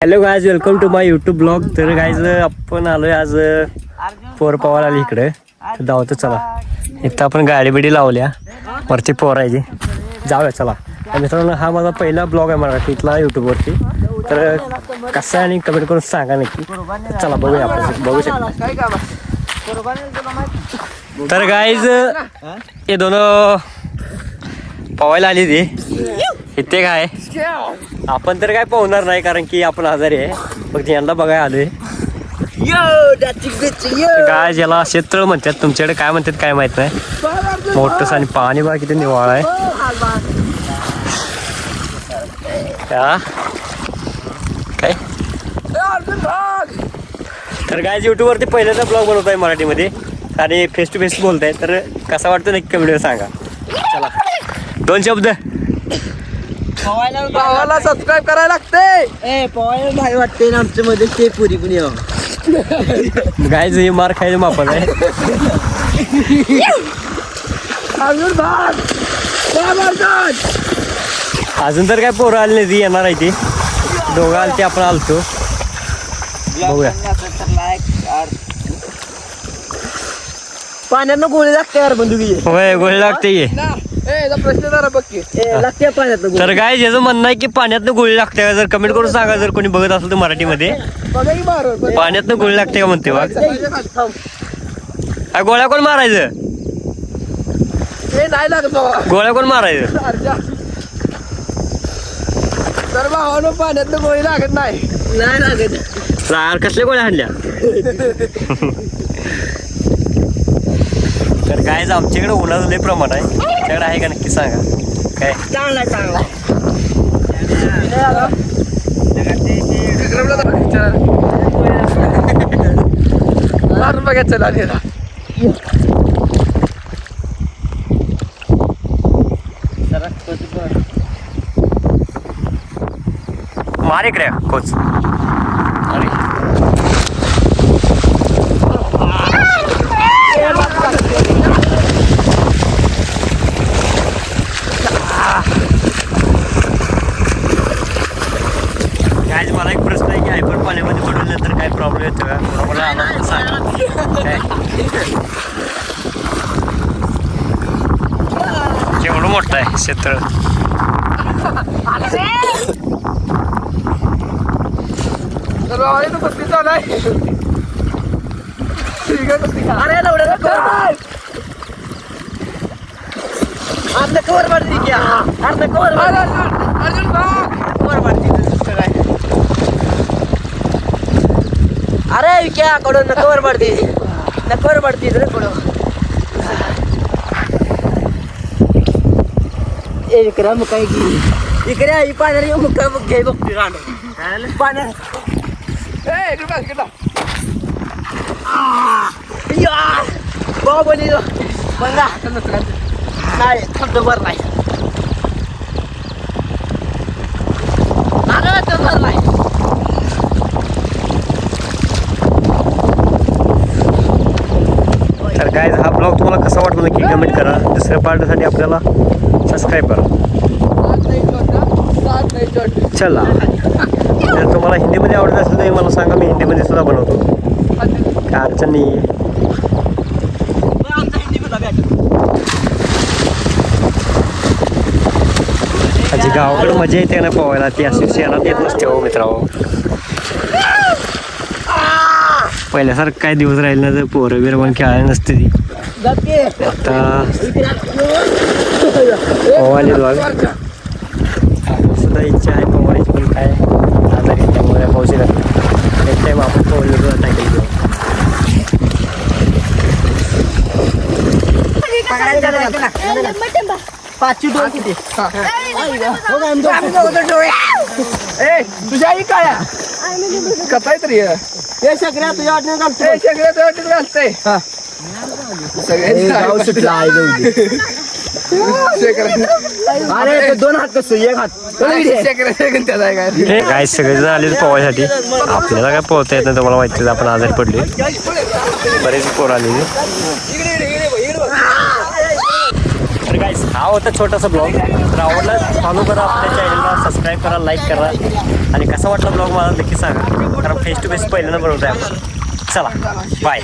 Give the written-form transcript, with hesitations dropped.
Hello guys, welcome to my YouTube blog. तर guys आपण आलोय आज पोर पवायला आली इकडे. धावतो चला. इथं आपण गाडी बिडी लावल्या वरती पोरायची. जाऊया चला. मित्रांनो, हा माझा पहिला ब्लॉग आहे मराठीतला यूट्यूबवरती. तर कसा आहे आणि कमेंट करून सांगा नक्की. चला बघूया, आपण बघू शकता. तर गायज हे दोन पवायला आली ती. इथे काय आपण तर काय पोहणार नाही, कारण की आपण आजारी आहे. फक्त यांना बघायला आलोय. काय ज्याला शेततळ म्हणतात, तुमच्याकडे काय म्हणतात काय माहित नाही. मोठंच आणि पाणी बघा किती निवाळ आहे. काय तर काय युट्यूब वरती पहिल्यांदा ब्लॉग बनवत आहे मराठीमध्ये आणि फेस टू फेस बोलताय. तर कसा वाटतो नक्की व्हिडिओ सांगा. चला, दोन शब्द. पवायला सबस्क्राईब करायला लागते. पवायला भारी वाटते ना आमच्या मध्ये ते पुरी पण येऊ. गायज हे मार खायचं मापत आहे. अजून तर काय पोरं आली नाही, ती येणार आहे. ती दोघं आली, ते आपण आलतो. बघूया. पाण्यानं गोळी लागते यार बंदुकी. होय, गोळी लागते ये. प्रश्न जरा बघ लागते पाण्यात. तर काय ज्याचं म्हणणं आहे की पाण्यातनं गोळी लागते का, जर कमेंट करून सांगा. जर कोणी बघत असेल तर मराठीमध्ये पाण्यातनं गोळी लागते का म्हणते. बघ गोळ्या कोण मारायचं, नाही लागत गोळ्या कोण मारायचं. तर भावानं पाण्यातनं गोळी लागत नाही. नाही लागत. कसल्या गोळ्या आणल्या. तर काय आमच्याकडे उन्हाचं लय प्रमाण आहे. त्याकडे आहे का नक्की सांगा. काय चांगला चांगला बघायचं चला. मार इकडे कोच. अरे गायज, मला एक प्रश्न आहे की हायपर पाण्यामध्ये पडलं तर काय प्रॉब्लेम येतो का. बरोबर आला सांगा. काय केवढं मोठं आहे क्षेत्र. तर भावाने तो बसली चालू आहे. अरे लवड्या आपलं कवर मारती क्या. अर्ध कवर अर्जुन कवर मारती. अरे क्या कडून नकवर पडती, नकवर पडती रे कडून. इकडे मग काय की इकडे आई पाण्यात येऊ मग काय मग घे बघते राहणं पाण्यात. बाबा बघा नाही थंड भर नाही. भर नाही. तर काय हा ब्लॉग तुम्हाला कसा वाटला नक्की कमेंट करा. दुसऱ्या पार्टसाठी आपल्याला सबस्क्राईब करा. चला, जर तुम्हाला हिंदीमध्ये आवडत असेल तर मला सांगा, मी हिंदीमध्ये सुद्धा बनवतो. काय अडचण नाही आहे. आजी गावाकडे मजा येते ना पोहायला, ती अशी शहरात येत नसते हो मित्रांनो. पहिल्यासारखं काय दिवस राहील ना, तर पोरं बिरं पण खेळायला नसते ती. आता पोवायला बघ सुद्धा इच्छा आहे पोवायची, पण काय आजारी त्यामुळे पाऊस येत एक टाईम आपण पोहलो सुद्धा टाकेल. पाचशे दोन किती तुझ्या आई काय कसाय तरी हे सगळ्या तुझ्या वाटण्यात घालतोय. सगळ्या तुझ्या वाटण्यात घालतोय. अरे दोन हात कसं एक हात काय सगळे जण आले पोहायसाठी. आपल्याला काय पोहता येत नाही, तुम्हाला माहिती. आपण आजारी पडले, बरेच पोरं आलेली. गाईस हा होता छोटासा ब्लॉग. तर आवडला फॉलो करा आपल्या चॅनलला, सबस्क्राईब करा, लाईक करा. आणि कसा वाटला ब्लॉग मला नक्की सांगा, कारण फेस टू फेस पहिल्यांदा बनवत आहे आपण. चला बाय.